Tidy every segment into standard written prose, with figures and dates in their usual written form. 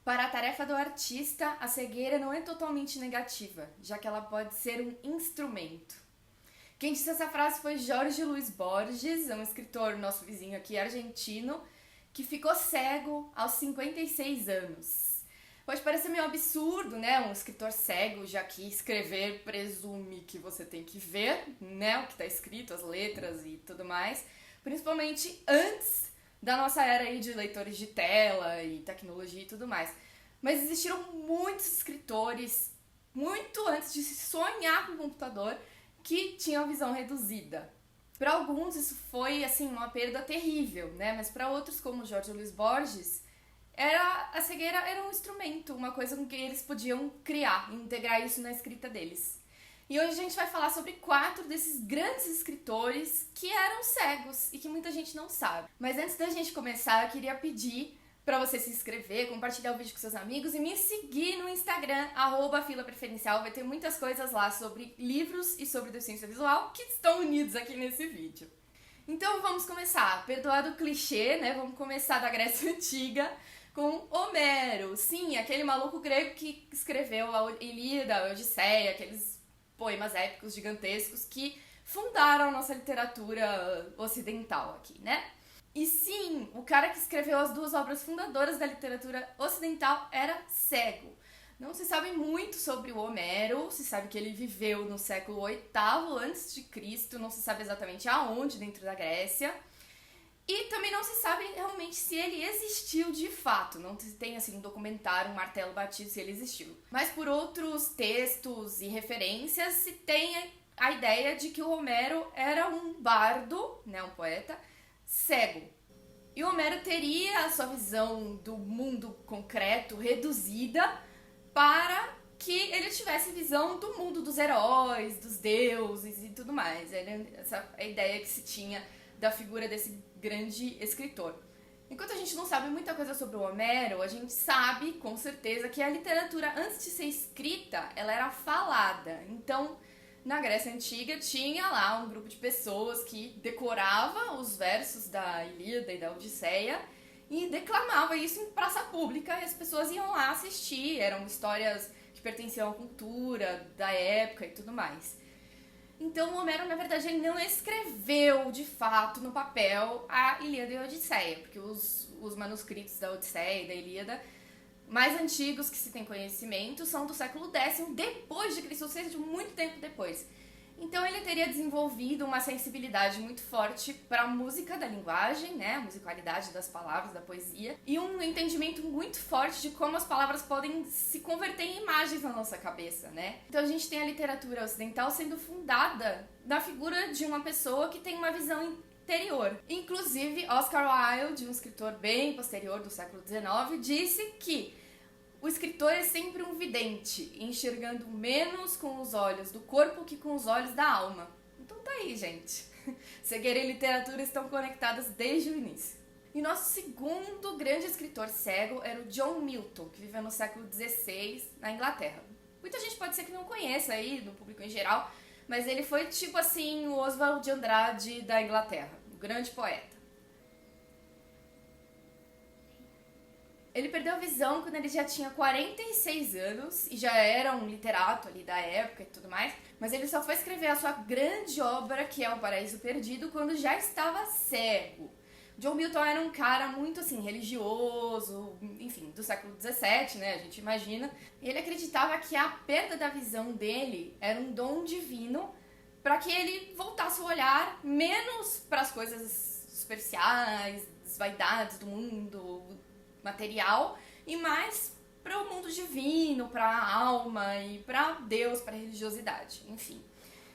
Para a tarefa do artista, a cegueira não é totalmente negativa, já que ela pode ser um instrumento. Quem disse essa frase foi Jorge Luis Borges, um escritor nosso vizinho aqui argentino, que ficou cego aos 56 anos. Pode parecer meio absurdo, né? Um escritor cego, já que escrever presume que você tem que ver, né? O que está escrito, as letras e tudo mais. Principalmente antes da nossa era aí de leitores de tela e tecnologia e tudo mais. Mas existiram muitos escritores, muito antes de se sonhar com o computador, que tinham visão reduzida. Para alguns isso foi assim uma perda terrível, né? Mas para outros, como Jorge Luis Borges, a cegueira era um instrumento, uma coisa com que eles podiam criar, integrar isso na escrita deles. E hoje a gente vai falar sobre 4 desses grandes escritores que eram cegos e que muita gente não sabe. Mas antes da gente começar, eu queria pedir para você se inscrever, compartilhar o vídeo com seus amigos e me seguir no Instagram, @filapreferencial. Vai ter muitas coisas lá sobre livros e sobre deficiência visual que estão unidos aqui nesse vídeo. Então vamos começar. Perdoado o clichê, né? Vamos começar da Grécia Antiga com Homero. Sim, aquele maluco grego que escreveu a Ilíada, a Odisseia, aqueles poemas épicos gigantescos que fundaram a nossa literatura ocidental aqui, né? E sim, o cara que escreveu as 2 obras fundadoras da literatura ocidental era cego. Não se sabe muito sobre o Homero, se sabe que ele viveu no século VIII a.C., não se sabe exatamente aonde dentro da Grécia. E também não se sabe realmente se ele existiu de fato, não tem assim um documentário, um martelo batido se ele existiu. Mas por outros textos e referências se tem a ideia de que o Homero era um bardo, né, um poeta, cego. E o Homero teria a sua visão do mundo concreto reduzida para que ele tivesse visão do mundo dos heróis, dos deuses e tudo mais. Essa é a ideia que se tinha da figura desse grande escritor. Enquanto a gente não sabe muita coisa sobre o Homero, a gente sabe com certeza que a literatura, antes de ser escrita, ela era falada. Então, na Grécia Antiga tinha lá um grupo de pessoas que decorava os versos da Ilíada e da Odisseia e declamava isso em praça pública e as pessoas iam lá assistir. Eram histórias que pertenciam à cultura da época e tudo mais. Então, o Homero, na verdade, ele não escreveu, de fato, no papel a Ilíada e a Odisseia, porque os manuscritos da Odisseia e da Ilíada mais antigos que se tem conhecimento são do século X depois de Cristo, ou seja, de muito tempo depois. Então, ele teria desenvolvido uma sensibilidade muito forte para a música da linguagem, né, a musicalidade das palavras, da poesia, e um entendimento muito forte de como as palavras podem se converter em imagens na nossa cabeça, né? Então, a gente tem a literatura ocidental sendo fundada na figura de uma pessoa que tem uma visão interior. Inclusive, Oscar Wilde, um escritor bem posterior do século XIX, disse que o escritor é sempre um vidente, enxergando menos com os olhos do corpo que com os olhos da alma. Então tá aí, gente. Cegueira e literatura estão conectadas desde o início. E nosso segundo grande escritor cego era o John Milton, que viveu no século XVI na Inglaterra. Muita gente pode ser que não conheça aí, do público em geral, mas ele foi tipo assim o Oswald de Andrade da Inglaterra, um grande poeta. Ele perdeu a visão quando ele já tinha 46 anos e já era um literato ali da época e tudo mais, mas ele só foi escrever a sua grande obra, que é O Paraíso Perdido, quando já estava cego. John Milton era um cara muito assim, religioso, enfim, do século XVII, né, a gente imagina. E ele acreditava que a perda da visão dele era um dom divino para que ele voltasse o olhar menos para as coisas superficiais, as vaidades do mundo material e mais para o mundo divino, para a alma e para Deus, para a religiosidade, enfim.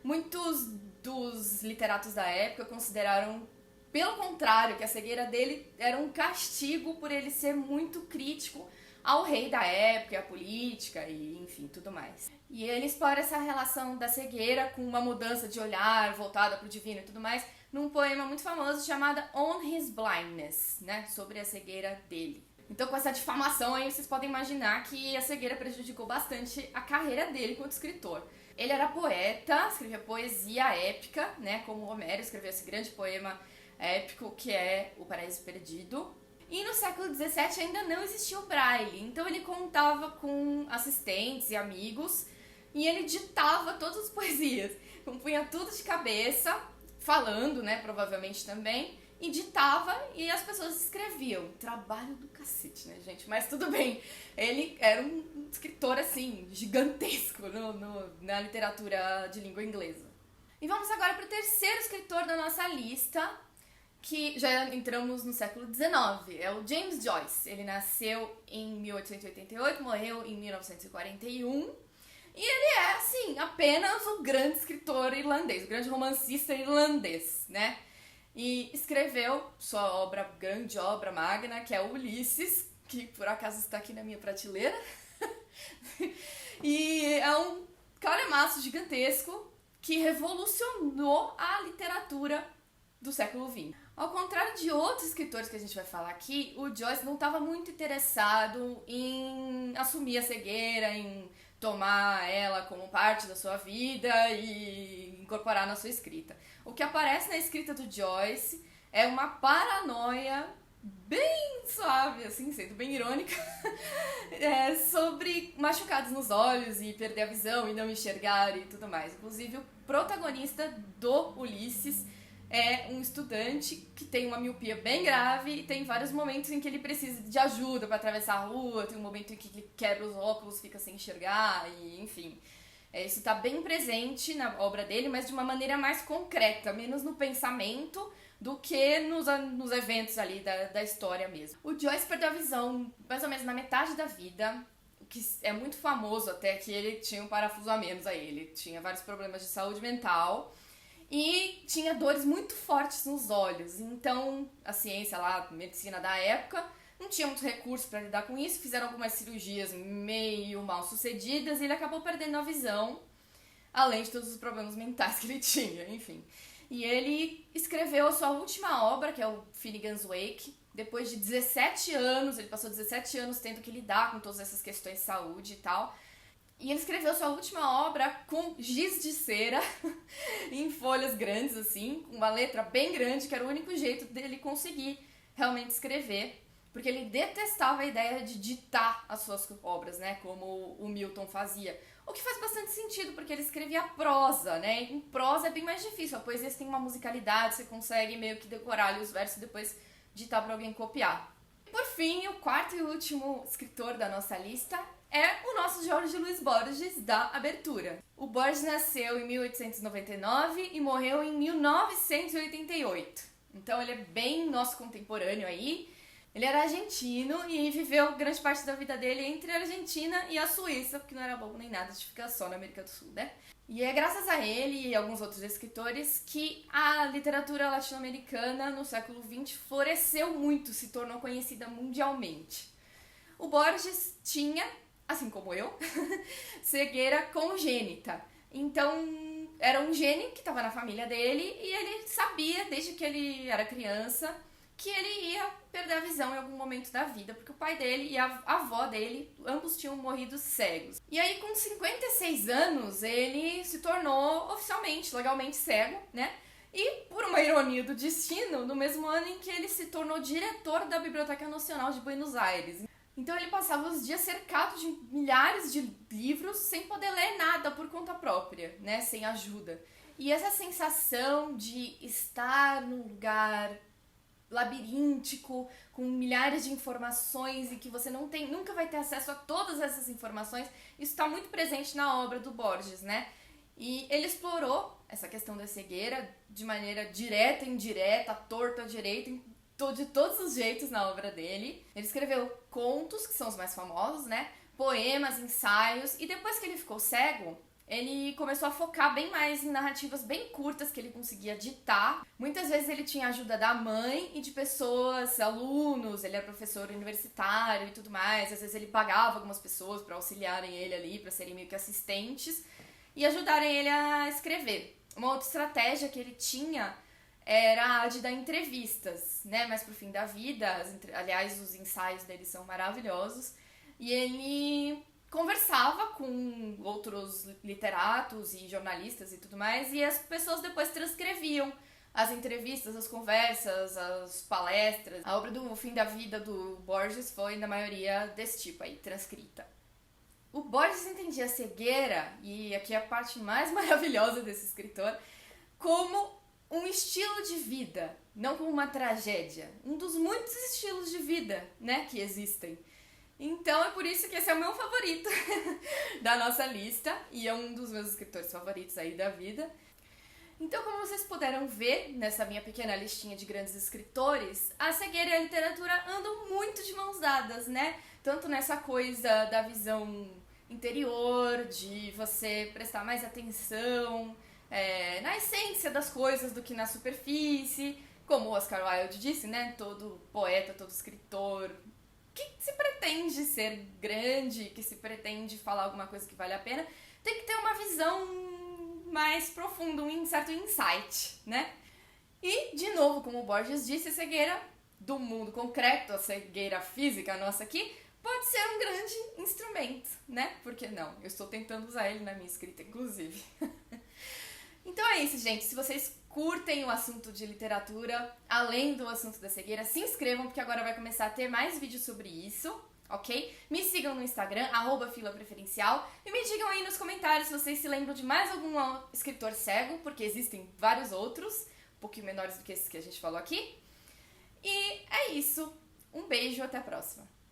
Muitos dos literatos da época consideraram, pelo contrário, que a cegueira dele era um castigo por ele ser muito crítico ao rei da época, à política e, enfim, tudo mais. E ele explora essa relação da cegueira com uma mudança de olhar voltada para o divino e tudo mais num poema muito famoso chamado On His Blindness, né, sobre a cegueira dele. Então, com essa difamação aí, vocês podem imaginar que a cegueira prejudicou bastante a carreira dele enquanto escritor. Ele era poeta, escrevia poesia épica, né, como Homero escreveu esse grande poema épico que é O Paraíso Perdido. E no século XVII ainda não existia o Braille, então ele contava com assistentes e amigos e ele ditava todas as poesias, compunha tudo de cabeça, falando, né, provavelmente também, e ditava e as pessoas escreviam. Trabalho do cacete, né, gente? Mas tudo bem, ele era um escritor, assim, gigantesco na literatura de língua inglesa. E vamos agora para o terceiro escritor da nossa lista, que já entramos no século XIX, é o James Joyce. Ele nasceu em 1888, morreu em 1941, e ele é, assim, apenas o grande escritor irlandês, o grande romancista irlandês, né? E escreveu sua grande obra magna, que é Ulisses, que por acaso está aqui na minha prateleira. E é um calhamaço gigantesco que revolucionou a literatura do século XX. Ao contrário de outros escritores que a gente vai falar aqui, o Joyce não estava muito interessado em assumir a cegueira, em tomar ela como parte da sua vida e incorporar na sua escrita. O que aparece na escrita do Joyce é uma paranoia bem suave, assim, sendo bem irônica, sobre machucados nos olhos e perder a visão e não enxergar e tudo mais. Inclusive, o protagonista do Ulisses é um estudante que tem uma miopia bem grave e tem vários momentos em que ele precisa de ajuda para atravessar a rua, tem um momento em que ele quebra os óculos, fica sem enxergar e enfim. Isso está bem presente na obra dele, mas de uma maneira mais concreta, menos no pensamento do que nos eventos ali da história mesmo. O Joyce perdeu a visão mais ou menos na metade da vida, o que é muito famoso até que ele tinha um parafuso a menos aí, ele tinha vários problemas de saúde mental e tinha dores muito fortes nos olhos. Então, a ciência lá, a medicina da época, não tinha muitos recursos para lidar com isso, fizeram algumas cirurgias meio mal sucedidas e ele acabou perdendo a visão, além de todos os problemas mentais que ele tinha, enfim. E ele escreveu a sua última obra, que é o Finnegan's Wake. Depois de 17 anos, ele passou 17 anos tendo que lidar com todas essas questões de saúde e tal. E ele escreveu sua última obra com giz de cera, em folhas grandes, assim, com uma letra bem grande, que era o único jeito dele conseguir realmente escrever, porque ele detestava a ideia de ditar as suas obras, né, como o Milton fazia. O que faz bastante sentido, porque ele escrevia prosa, né, em prosa é bem mais difícil, a poesia tem uma musicalidade, você consegue meio que decorar ali os versos e depois ditar para alguém copiar. E por fim, o quarto e último escritor da nossa lista é o nosso Jorge Luis Borges, da abertura. O Borges nasceu em 1899 e morreu em 1988. Então ele é bem nosso contemporâneo aí. Ele era argentino e viveu grande parte da vida dele entre a Argentina e a Suíça, porque não era bom nem nada de ficar só na América do Sul, né? E é graças a ele e alguns outros escritores que a literatura latino-americana no século XX floresceu muito, se tornou conhecida mundialmente. O Borges tinha, assim como eu, cegueira congênita. Então, era um gene que estava na família dele e ele sabia, desde que ele era criança, que ele ia perder a visão em algum momento da vida, porque o pai dele e a avó dele, ambos tinham morrido cegos. E aí, com 56 anos, ele se tornou oficialmente, legalmente cego, né? E, por uma ironia do destino, no mesmo ano em que ele se tornou diretor da Biblioteca Nacional de Buenos Aires. Então ele passava os dias cercado de milhares de livros sem poder ler nada por conta própria, né? Sem ajuda. E essa sensação de estar num lugar labiríntico, com milhares de informações e que você nunca vai ter acesso a todas essas informações, isso está muito presente na obra do Borges, né? E ele explorou essa questão da cegueira de maneira direta, indireta, torta, direita, de todos os jeitos na obra dele. Ele escreveu contos, que são os mais famosos, né? Poemas, ensaios, e depois que ele ficou cego, ele começou a focar bem mais em narrativas bem curtas que ele conseguia ditar. Muitas vezes ele tinha ajuda da mãe e de pessoas, alunos, ele era professor universitário e tudo mais. Às vezes ele pagava algumas pessoas para auxiliarem ele ali, para serem meio que assistentes e ajudarem ele a escrever. Uma outra estratégia que ele tinha era a de dar entrevistas, né? Mais pro fim da vida. Aliás, os ensaios dele são maravilhosos. E ele conversava com outros literatos e jornalistas e tudo mais, e as pessoas depois transcreviam as entrevistas, as conversas, as palestras. A obra do Fim da Vida do Borges foi, na maioria, desse tipo aí, transcrita. O Borges entendia a cegueira, e aqui é a parte mais maravilhosa desse escritor, como um estilo de vida, não como uma tragédia. Um dos muitos estilos de vida, né, que existem. Então é por isso que esse é o meu favorito da nossa lista, e é um dos meus escritores favoritos aí da vida. Então, como vocês puderam ver nessa minha pequena listinha de grandes escritores, a cegueira e a literatura andam muito de mãos dadas, né? Tanto nessa coisa da visão interior, de você prestar mais atenção na essência das coisas do que na superfície, como o Oscar Wilde disse, né? Todo poeta, todo escritor que se pretende ser grande, que se pretende falar alguma coisa que vale a pena, tem que ter uma visão mais profunda, um certo insight, né? E, de novo, como o Borges disse, a cegueira do mundo concreto, a cegueira física nossa aqui, pode ser um grande instrumento, né? Por que não? Eu estou tentando usar ele na minha escrita, inclusive. Então é isso, gente. Se vocês curtem o assunto de literatura, além do assunto da cegueira, se inscrevam, porque agora vai começar a ter mais vídeos sobre isso, ok? Me sigam no Instagram, @filapreferencial, e me digam aí nos comentários se vocês se lembram de mais algum escritor cego, porque existem vários outros, um pouquinho menores do que esses que a gente falou aqui. E é isso. Um beijo, até a próxima.